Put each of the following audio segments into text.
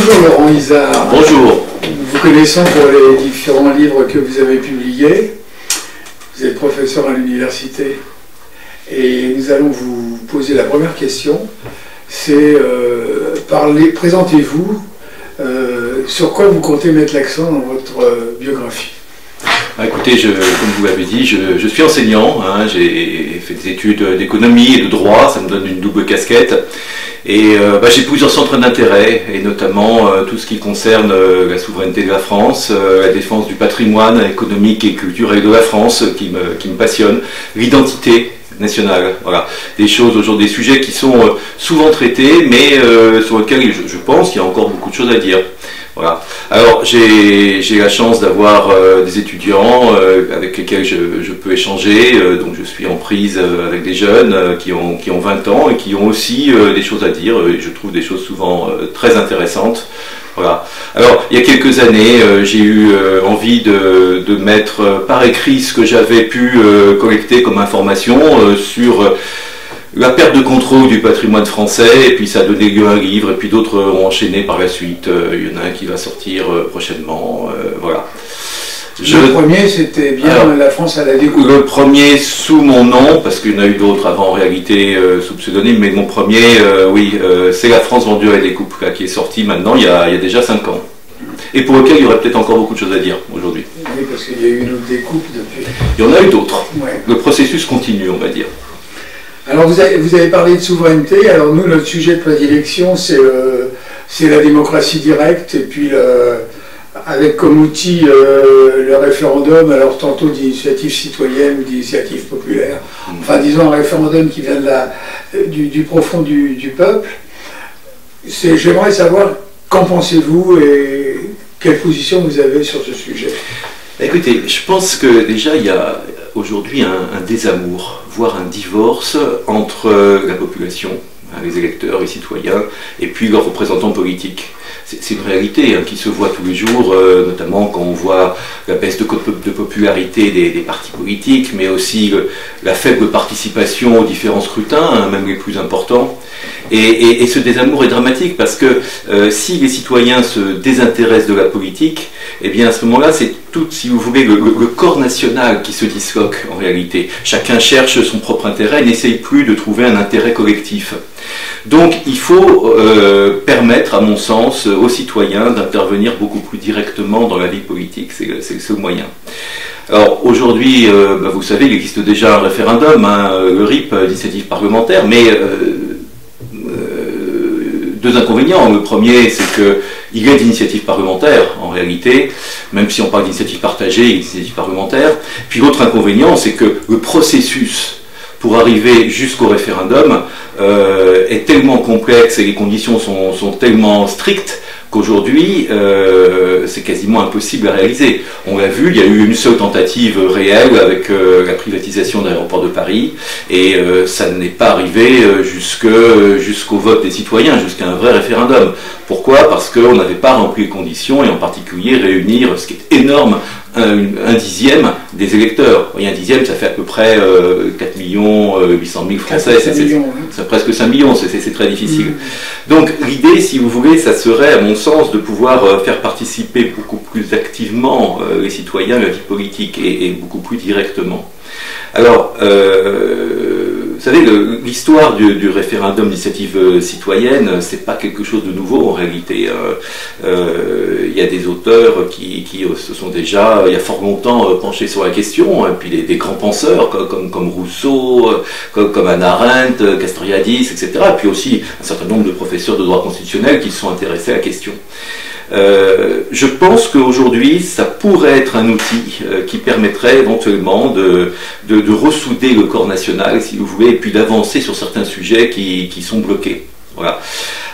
Bonjour Laurent Izard. Bonjour. Nous vous connaissons pour les différents livres que vous avez publiés. Vous êtes professeur à l'université. Et nous allons vous poser la première question. C'est présentez-vous, sur quoi vous comptez mettre l'accent dans votre biographie. Écoutez, comme vous l'avez dit, je suis enseignant, hein, j'ai fait des études d'économie et de droit, ça me donne une double casquette. Et j'ai plusieurs centres d'intérêt, et notamment tout ce qui concerne la souveraineté de la France, la défense du patrimoine économique et culturel de la France qui me passionne, l'identité nationale, voilà. Des choses aujourd'hui, des sujets qui sont souvent traités, mais sur lesquels je pense qu'il y a encore beaucoup de choses à dire. Voilà. Alors j'ai la chance d'avoir des étudiants avec lesquels je peux échanger, donc je suis en prise avec des jeunes qui ont 20 ans et qui ont aussi des choses à dire, et je trouve des choses souvent très intéressantes. Voilà. Alors, il y a quelques années, j'ai eu envie de mettre par écrit ce que j'avais pu collecter comme information sur la perte de contrôle du patrimoine français, et puis ça a donné lieu à un livre, et puis d'autres ont enchaîné par la suite. Il y en a un qui va sortir prochainement, voilà. Le premier, c'était bien La France à la découpe. Le premier sous mon nom, parce qu'il y en a eu d'autres avant en réalité sous pseudonyme, mais mon premier, c'est La France vendue à la découpe, là, qui est sorti maintenant il y a déjà 5 ans. Et pour lequel il y aurait peut-être encore beaucoup de choses à dire aujourd'hui. Oui, parce qu'il y a eu une autre découpe depuis. Il y en a eu d'autres. Ouais. Le processus continue, on va dire. Alors vous avez parlé de souveraineté. Alors nous, notre sujet de prédilection, c'est la démocratie directe, et puis avec comme outil le référendum, alors tantôt d'initiative citoyenne ou d'initiative populaire. Enfin, disons un référendum qui vient du profond du peuple. J'aimerais savoir qu'en pensez-vous et quelle position vous avez sur ce sujet. Écoutez, je pense que déjà il y a aujourd'hui un désamour, voire un divorce entre la population, les électeurs, les citoyens, et puis leurs représentants politiques. C'est une réalité qui se voit tous les jours, notamment quand on voit la baisse de popularité des partis politiques, mais aussi la faible participation aux différents scrutins, même les plus importants. Et ce désamour est dramatique parce que si les citoyens se désintéressent de la politique, eh bien à ce moment-là, c'est tout, si vous voulez, le corps national qui se disloque en réalité. Chacun cherche son propre intérêt et n'essaye plus de trouver un intérêt collectif. Donc il faut permettre, à mon sens, aux citoyens d'intervenir beaucoup plus directement dans la vie politique, c'est le seul moyen. Alors aujourd'hui, vous savez, il existe déjà un référendum, le RIP, d'initiative parlementaire, mais deux inconvénients. Le premier, c'est qu'il y a d'initiatives parlementaires, en réalité, même si on parle d'initiative partagée et d'initiative parlementaire. Puis l'autre inconvénient, c'est que le processus pour arriver jusqu'au référendum est tellement complexe et les conditions sont tellement strictes qu'aujourd'hui, c'est quasiment impossible à réaliser. On l'a vu, il y a eu une seule tentative réelle avec la privatisation de l'aéroport de Paris, et ça n'est pas arrivé jusqu'au vote des citoyens, jusqu'à un vrai référendum. Pourquoi? Parce qu'on n'avait pas rempli les conditions, et en particulier réunir, ce qui est énorme, un dixième des électeurs. Et un dixième, ça fait à peu près 4 800 000 Français, c'est presque 5 millions, c'est très difficile. Donc l'idée, si vous voulez, ça serait, à mon sens, de pouvoir faire participer beaucoup plus activement les citoyens à la vie politique, et beaucoup plus directement. Alors, vous savez, l'histoire du référendum d'initiative citoyenne, c'est pas quelque chose de nouveau en réalité. Il y a des auteurs qui se sont déjà, il y a fort longtemps, penchés sur la question, et puis des grands penseurs comme Rousseau, comme Hannah Arendt, Castoriadis, etc. Et puis aussi un certain nombre de professeurs de droit constitutionnel qui se sont intéressés à la question. Je pense qu'aujourd'hui, ça pourrait être un outil qui permettrait éventuellement de ressouder le corps national, si vous voulez, et puis d'avancer sur certains sujets qui sont bloqués. Voilà.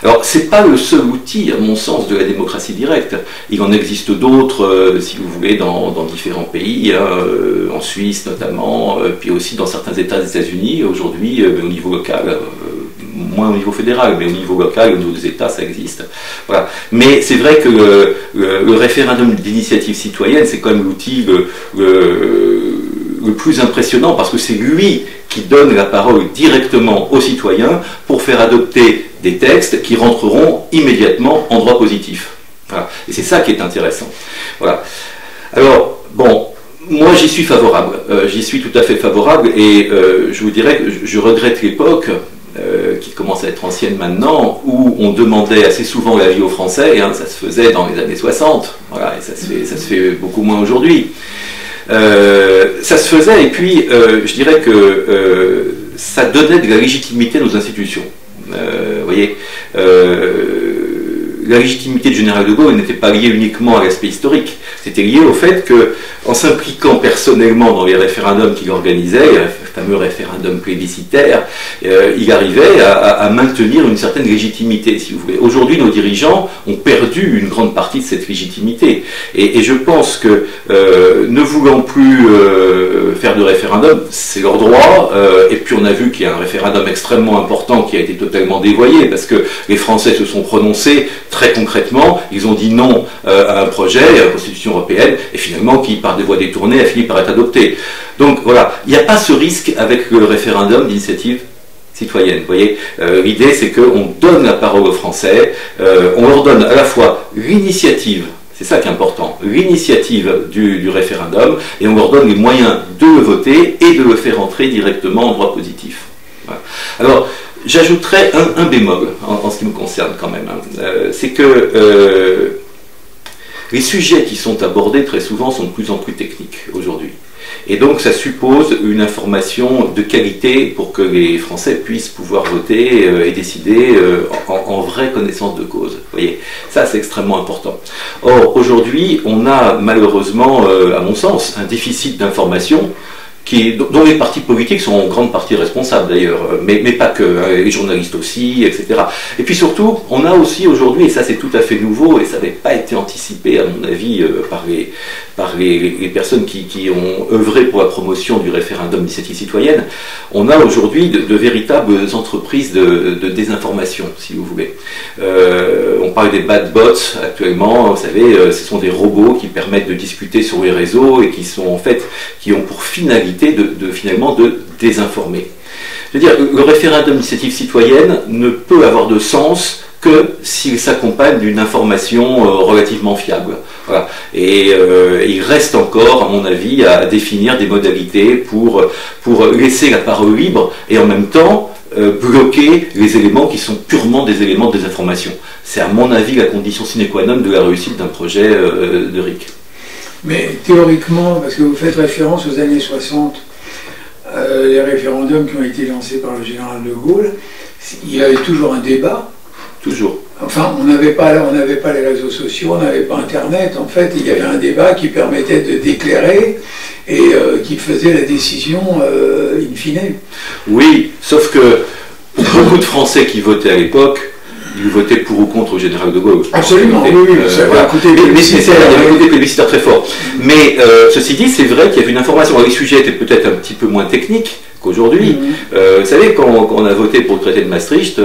Alors, c'est pas le seul outil, à mon sens, de la démocratie directe. Il en existe d'autres, si vous voulez, dans différents pays, en Suisse notamment, puis aussi dans certains États des États-Unis, aujourd'hui, au niveau local. Moins au niveau fédéral, mais au niveau local, au niveau des États, ça existe. Voilà. Mais c'est vrai que le référendum d'initiative citoyenne, c'est quand même l'outil le plus impressionnant, parce que c'est lui qui donne la parole directement aux citoyens pour faire adopter des textes qui rentreront immédiatement en droit positif. Voilà. Et c'est ça qui est intéressant. Voilà. Alors, bon, moi j'y suis favorable, j'y suis tout à fait favorable, et je vous dirais que je regrette l'époque, qui commence à être ancienne maintenant, où on demandait assez souvent l'avis aux Français, hein, ça se faisait dans les années 60, voilà, et ça se fait beaucoup moins aujourd'hui. Ça se faisait, et puis je dirais que ça donnait de la légitimité à nos institutions. Vous voyez, la légitimité du général de Gaulle n'était pas liée uniquement à l'aspect historique, c'était lié au fait que, en s'impliquant personnellement dans les référendums qu'il organisait, le fameux référendum plébiscitaire, il arrivait à maintenir une certaine légitimité, si vous voulez. Aujourd'hui, nos dirigeants ont perdu une grande partie de cette légitimité. Et je pense que, ne voulant plus faire de référendum, c'est leur droit, et puis on a vu qu'il y a un référendum extrêmement important qui a été totalement dévoyé, parce que les Français se sont prononcés très concrètement, ils ont dit non à un projet, à la Constitution européenne, et finalement, qui par des voies détournées a fini par être adopté. Donc voilà, il n'y a pas ce risque avec le référendum d'initiative citoyenne. Vous voyez, l'idée c'est qu'on donne la parole aux Français, on leur donne à la fois l'initiative, c'est ça qui est important, l'initiative du référendum, et on leur donne les moyens de le voter et de le faire entrer directement en droit positif. Voilà. Alors, j'ajouterais un bémol en ce qui me concerne quand même, hein. C'est que les sujets qui sont abordés très souvent sont de plus en plus techniques aujourd'hui. Et donc ça suppose une information de qualité pour que les Français puissent pouvoir voter et décider en vraie connaissance de cause. Vous voyez, ça c'est extrêmement important. Or aujourd'hui, on a malheureusement, à mon sens, un déficit d'information dont les partis politiques sont en grande partie responsables d'ailleurs, mais pas que, hein, les journalistes aussi, etc. Et puis surtout, on a aussi aujourd'hui, et ça c'est tout à fait nouveau, et ça n'avait pas été anticipé à mon avis par les personnes qui ont œuvré pour la promotion du référendum d'initiative citoyenne, on a aujourd'hui de véritables entreprises de désinformation, si vous voulez. On parle des bad bots actuellement, vous savez, ce sont des robots qui permettent de discuter sur les réseaux et qui sont en fait, qui ont pour finalité finalement de désinformer. Je veux dire, le référendum d'initiative citoyenne ne peut avoir de sens que s'il s'accompagne d'une information relativement fiable. Voilà. Et il reste encore, à mon avis, à définir des modalités pour laisser la parole libre et en même temps bloquer les éléments qui sont purement des éléments de désinformation. C'est à mon avis la condition sine qua non de la réussite d'un projet de RIC. Mais théoriquement, parce que vous faites référence aux années 60, les référendums qui ont été lancés par le général de Gaulle, il y avait toujours un débat. Toujours. Enfin, on n'avait pas les réseaux sociaux, on n'avait pas Internet. En fait, il y avait un débat qui permettait d'éclairer et qui faisait la décision in fine. Oui, sauf que pour beaucoup de Français qui votaient à l'époque, ils votaient pour ou contre le général de Gaulle. Absolument, oui, ça avait un côté plébiscitaire. Il y avait un côté plébiscitaire très fort. Mais ceci dit, c'est vrai qu'il y avait une information. Les sujets étaient peut-être un petit peu moins techniques qu'aujourd'hui. Vous savez, quand on a voté pour le traité de Maastricht,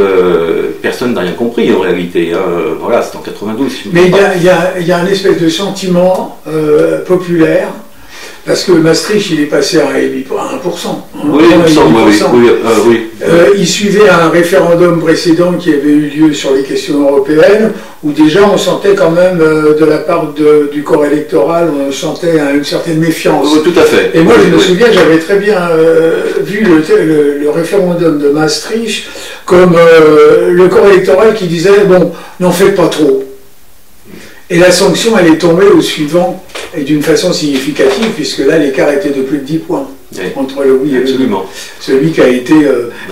personne n'a rien compris en réalité. Hein. Voilà, c'était en 92. Mais il y a un espèce de sentiment populaire. Parce que Maastricht, il est passé à 1%. Oui, il me semble, oui. Il suivait un référendum précédent qui avait eu lieu sur les questions européennes, où déjà on sentait quand même, de la part du corps électoral, on sentait une certaine méfiance. Oui, tout à fait. Et moi, je me souviens, j'avais très bien vu le référendum de Maastricht comme le corps électoral qui disait, bon, n'en faites pas trop. Et la sanction, elle est tombée au suivant, et d'une façon significative, puisque là, l'écart était de plus de 10 points entre le oui et le non. Celui qui a été...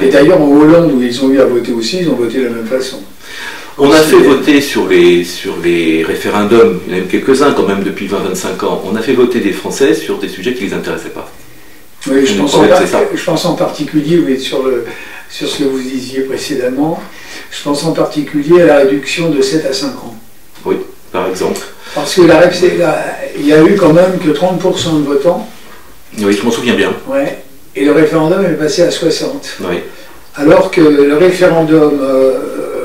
Et d'ailleurs, en Hollande, où ils ont eu à voter aussi, ils ont voté de la même façon. On a fait voter sur les référendums, il y en a même quelques-uns quand même depuis 20-25 ans, on a fait voter des Français sur des sujets qui ne les intéressaient pas. Oui, je pense en particulier, oui, sur ce que vous disiez précédemment, je pense en particulier à la réduction de 7 à 5 ans. Oui. Par exemple. Parce que il y a eu quand même que 30% de votants. Oui, je m'en souviens bien. Ouais. Et le référendum est passé à 60%. Oui. Alors que le référendum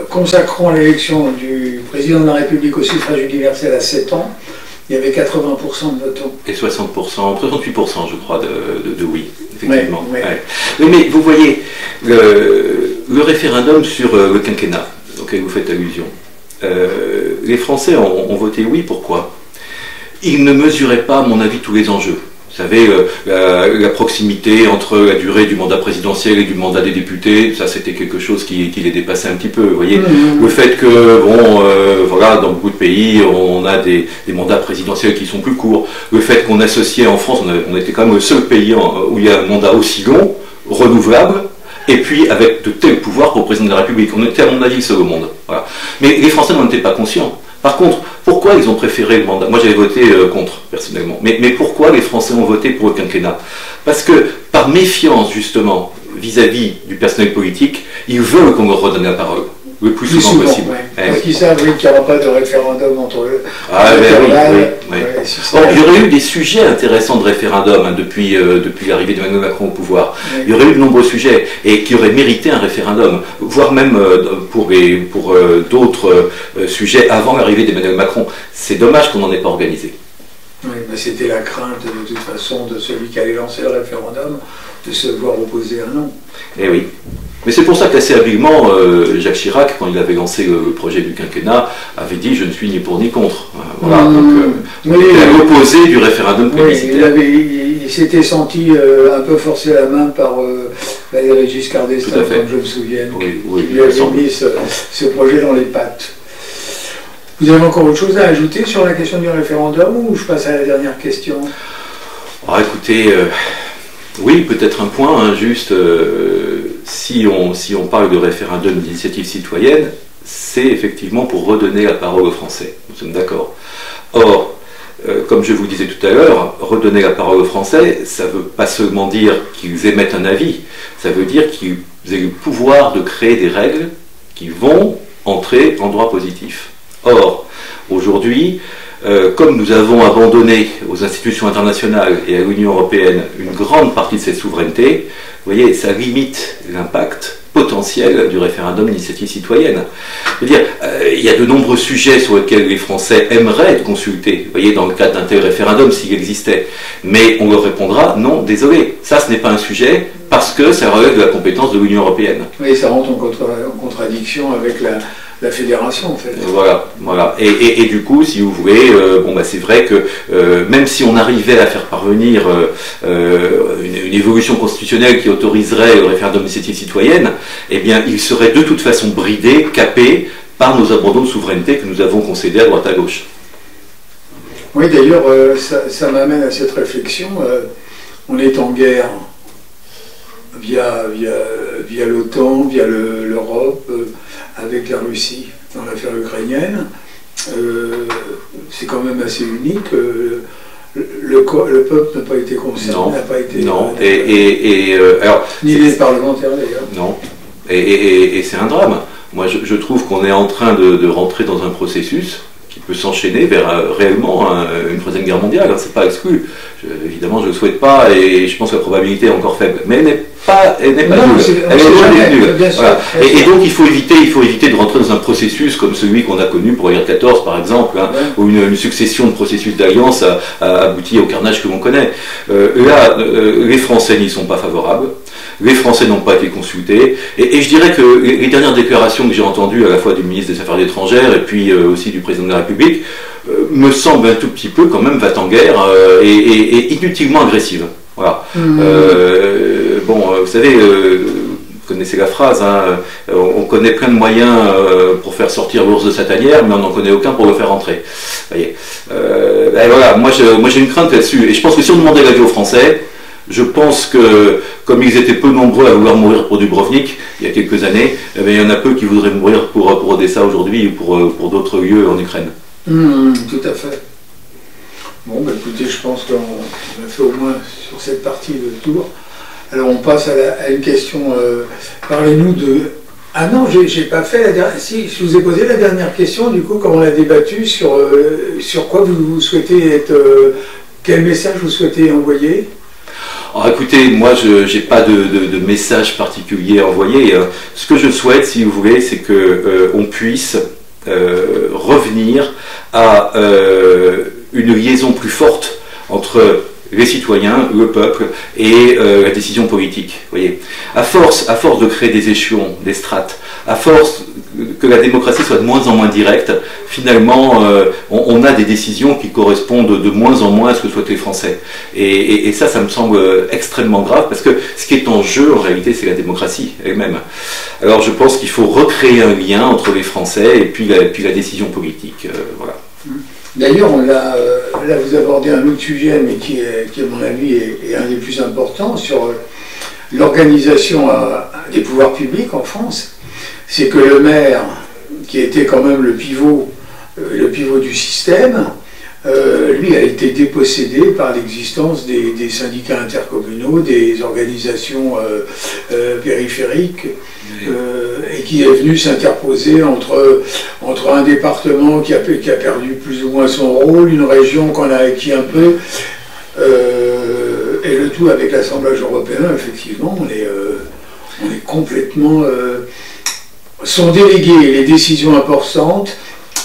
consacrant l'élection du président de la République au suffrage universel à 7 ans, il y avait 80% de votants. Et 60%, 68% je crois de oui, effectivement. Ouais. Oui, mais vous voyez, le le référendum sur le quinquennat, auquel vous faites allusion. Les Français ont voté oui, pourquoi? Ils ne mesuraient pas, à mon avis, tous les enjeux. Vous savez, la proximité entre la durée du mandat présidentiel et du mandat des députés, ça c'était quelque chose qui les dépassait un petit peu. Vous voyez, le fait que, bon, voilà, dans beaucoup de pays, on a des mandats présidentiels qui sont plus courts. Le fait qu'on associait en France, on était quand même le seul pays où il y a un mandat aussi long, renouvelable, et puis avec de tels pouvoirs pour le président de la République. On était, à mon avis, seul au monde. Voilà. Mais les Français n'en étaient pas conscients. Par contre, pourquoi ils ont préféré le mandat? Moi j'avais voté contre, personnellement. Mais pourquoi les Français ont voté pour le quinquennat? Parce que, par méfiance justement, vis-à-vis du personnel politique, ils veulent qu'on leur redonne la parole, le plus souvent possible. Ouais. Parce qu'ils savent qu'il n'y aura pas de référendum entre eux. Oui. Il y aurait eu des sujets intéressants de référendum depuis l'arrivée d'Emmanuel Macron au pouvoir. Oui. Il y aurait eu de nombreux sujets et qui auraient mérité un référendum, voire même pour d'autres sujets avant l'arrivée d'Emmanuel Macron. C'est dommage qu'on n'en ait pas organisé. Oui, mais c'était la crainte de toute façon de celui qui allait lancer le référendum de se voir opposer un non. Eh oui. Mais c'est pour ça qu'assez habilement, Jacques Chirac, quand il avait lancé le projet du quinquennat, avait dit « je ne suis ni pour ni contre ». Voilà, donc il était à l'opposé du référendum plébiscitaire. Il s'était senti un peu forcé la main par Valéry Giscard d'Estaing, comme je me souviens, qui lui avait mis ce projet dans les pattes. Vous avez encore autre chose à ajouter sur la question du référendum ou je passe à la dernière question? Écoutez, oui, peut-être un point, juste... Si on parle de référendum d'initiative citoyenne, c'est effectivement pour redonner la parole aux Français. Nous sommes d'accord. Or, comme je vous disais tout à l'heure, redonner la parole aux Français, ça ne veut pas seulement dire qu'ils émettent un avis, ça veut dire qu'ils aient le pouvoir de créer des règles qui vont entrer en droit positif. Or, aujourd'hui, comme nous avons abandonné aux institutions internationales et à l'Union européenne une grande partie de cette souveraineté, vous voyez, ça limite l'impact potentiel du référendum d'initiative citoyenne. Je veux dire, il y a de nombreux sujets sur lesquels les Français aimeraient être consultés, vous voyez, dans le cadre d'un tel référendum s'il existait. Mais on leur répondra, non, désolé, ça ce n'est pas un sujet parce que ça relève de la compétence de l'Union européenne. Oui, ça rentre en contradiction avec la fédération en fait. Voilà. Et du coup, si vous voulez, c'est vrai que même si on arrivait à faire parvenir une évolution constitutionnelle qui autoriserait le référendum d'initiative citoyenne, eh bien, il serait de toute façon bridé, capé par nos abandons de souveraineté que nous avons concédés à droite à gauche. Oui, d'ailleurs, ça m'amène à cette réflexion. On est en guerre via l'OTAN, via l'Europe, avec la Russie dans l'affaire ukrainienne. C'est quand même assez unique. Le peuple n'a pas été concerné, n'a pas été... Non, alors, ni les parlementaires d'ailleurs. Non, et c'est un drame. Moi, je trouve qu'on est en train de rentrer dans un processus qui peut s'enchaîner vers réellement une troisième guerre mondiale. C'est pas exclu. Évidemment, je ne le souhaite pas et je pense que la probabilité est encore faible. Mais elle n'est pas nulle. Elle est loin d'être nulle. Voilà. Et donc, il faut éviter de rentrer dans un processus comme celui qu'on a connu pour la guerre 14, par exemple, où une succession de processus d'alliance a abouti au carnage que l'on connaît. Là, les Français n'y sont pas favorables. Les Français n'ont pas été consultés. Et je dirais que les dernières déclarations que j'ai entendues, à la fois du ministre des Affaires étrangères et puis aussi du président de la République, me semblent un tout petit peu quand même va-t-en-guerre et inutilement agressives. Voilà. Vous savez, vous connaissez la phrase, on connaît plein de moyens pour faire sortir l'ours de sa tanière, mais on n'en connaît aucun pour le faire entrer. Vous voyez. Voilà, moi j'ai une crainte là-dessus. Et je pense que si on demandait l'avis aux Français, je pense que, comme ils étaient peu nombreux à vouloir mourir pour Dubrovnik il y a quelques années, il y en a peu qui voudraient mourir pour Odessa aujourd'hui ou pour d'autres lieux en Ukraine. Tout à fait. Bon, écoutez, je pense qu'on a fait au moins sur cette partie le tour. Alors on passe à une question. Parlez-nous de... Ah non, j'ai pas fait la dernière... Si, je vous ai posé la dernière question, du coup, quand on a débattu sur quoi vous souhaitez être... quel message vous souhaitez envoyer? Alors écoutez, moi je n'ai pas de message particulier à envoyer. Ce que je souhaite, si vous voulez, c'est qu'on puisse revenir à une liaison plus forte entre les citoyens, le peuple et la décision politique. Voyez. À force de créer des échelons, des strates, à force que la démocratie soit de moins en moins directe, finalement, on a des décisions qui correspondent de moins en moins à ce que souhaitent les Français. Et ça me semble extrêmement grave, parce que ce qui est en jeu, en réalité, c'est la démocratie elle-même. Alors je pense qu'il faut recréer un lien entre les Français et puis la décision politique. Voilà. D'ailleurs, là vous abordez un autre sujet, mais qui à mon avis, est un des plus importants, sur l'organisation des pouvoirs publics en France. C'est que le maire, qui était quand même le pivot du système, lui a été dépossédé par l'existence des syndicats intercommunaux, des organisations périphériques, et qui est venu s'interposer entre un département qui a perdu plus ou moins son rôle, une région qu'on a acquis un peu, et le tout avec l'assemblage européen. Effectivement, on est complètement... sont déléguées les décisions importantes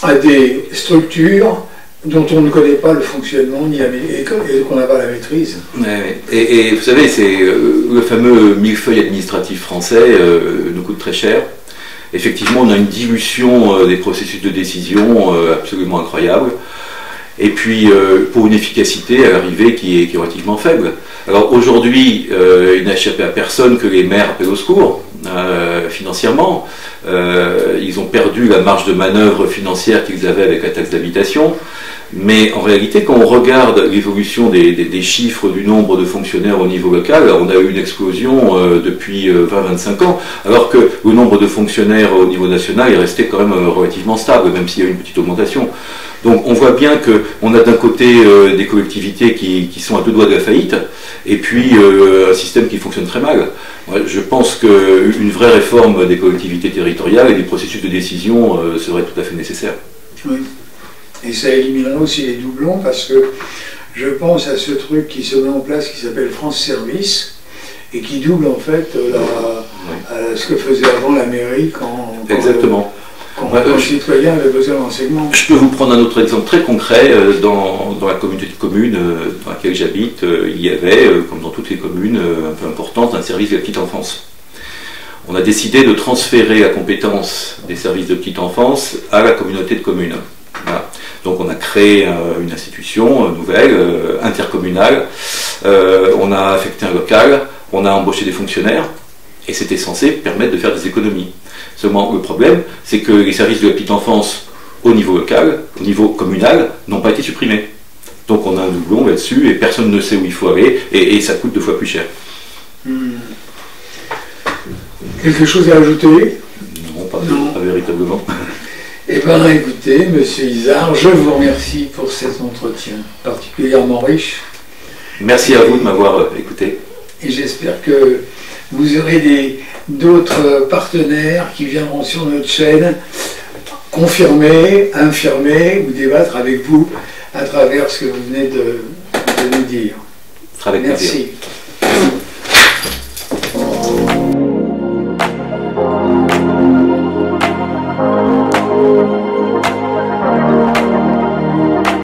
à des structures dont on ne connaît pas le fonctionnement et qu'on n'a pas la maîtrise. Et vous savez, c'est le fameux millefeuille administratif français nous coûte très cher. Effectivement, on a une dilution des processus de décision absolument incroyable. Et puis, pour une efficacité à l'arrivée qui est relativement faible. Alors aujourd'hui, il n'a échappé à personne que les maires appellent au secours, financièrement. Ils ont perdu la marge de manœuvre financière qu'ils avaient avec la taxe d'habitation. Mais en réalité, quand on regarde l'évolution des chiffres du nombre de fonctionnaires au niveau local, on a eu une explosion depuis 20-25 ans, alors que le nombre de fonctionnaires au niveau national est resté quand même relativement stable, même s'il y a eu une petite augmentation. Donc on voit bien qu'on a d'un côté des collectivités qui sont à deux doigts de la faillite, et puis un système qui fonctionne très mal. Moi, je pense qu'une vraie réforme des collectivités territoriales et des processus de décision serait tout à fait nécessaire. Oui. Et ça éliminerait aussi les doublons, parce que je pense à ce truc qui se met en place qui s'appelle France Service, et qui double en fait ce que faisait avant la mairie quand le citoyen avait besoin d'enseignement. Je peux vous prendre un autre exemple très concret. Dans la communauté de communes dans laquelle j'habite, il y avait, comme dans toutes les communes un peu importantes, un service de la petite enfance. On a décidé de transférer la compétence des services de petite enfance à la communauté de communes. Voilà. Donc on a créé une institution nouvelle, intercommunale, on a affecté un local, on a embauché des fonctionnaires, et c'était censé permettre de faire des économies. Seulement le problème, c'est que les services de la petite enfance au niveau local, au niveau communal, n'ont pas été supprimés. Donc on a un doublon là-dessus, et personne ne sait où il faut aller, et ça coûte 2 fois plus cher. Quelque chose à ajouter? Non, pas véritablement. Eh bien, écoutez, Monsieur Izard, je vous remercie pour cet entretien particulièrement riche. Merci à vous de m'avoir écouté. Et j'espère que vous aurez d'autres partenaires qui viendront sur notre chaîne confirmer, infirmer ou débattre avec vous à travers ce que vous venez de nous dire. Avec Merci. plaisir.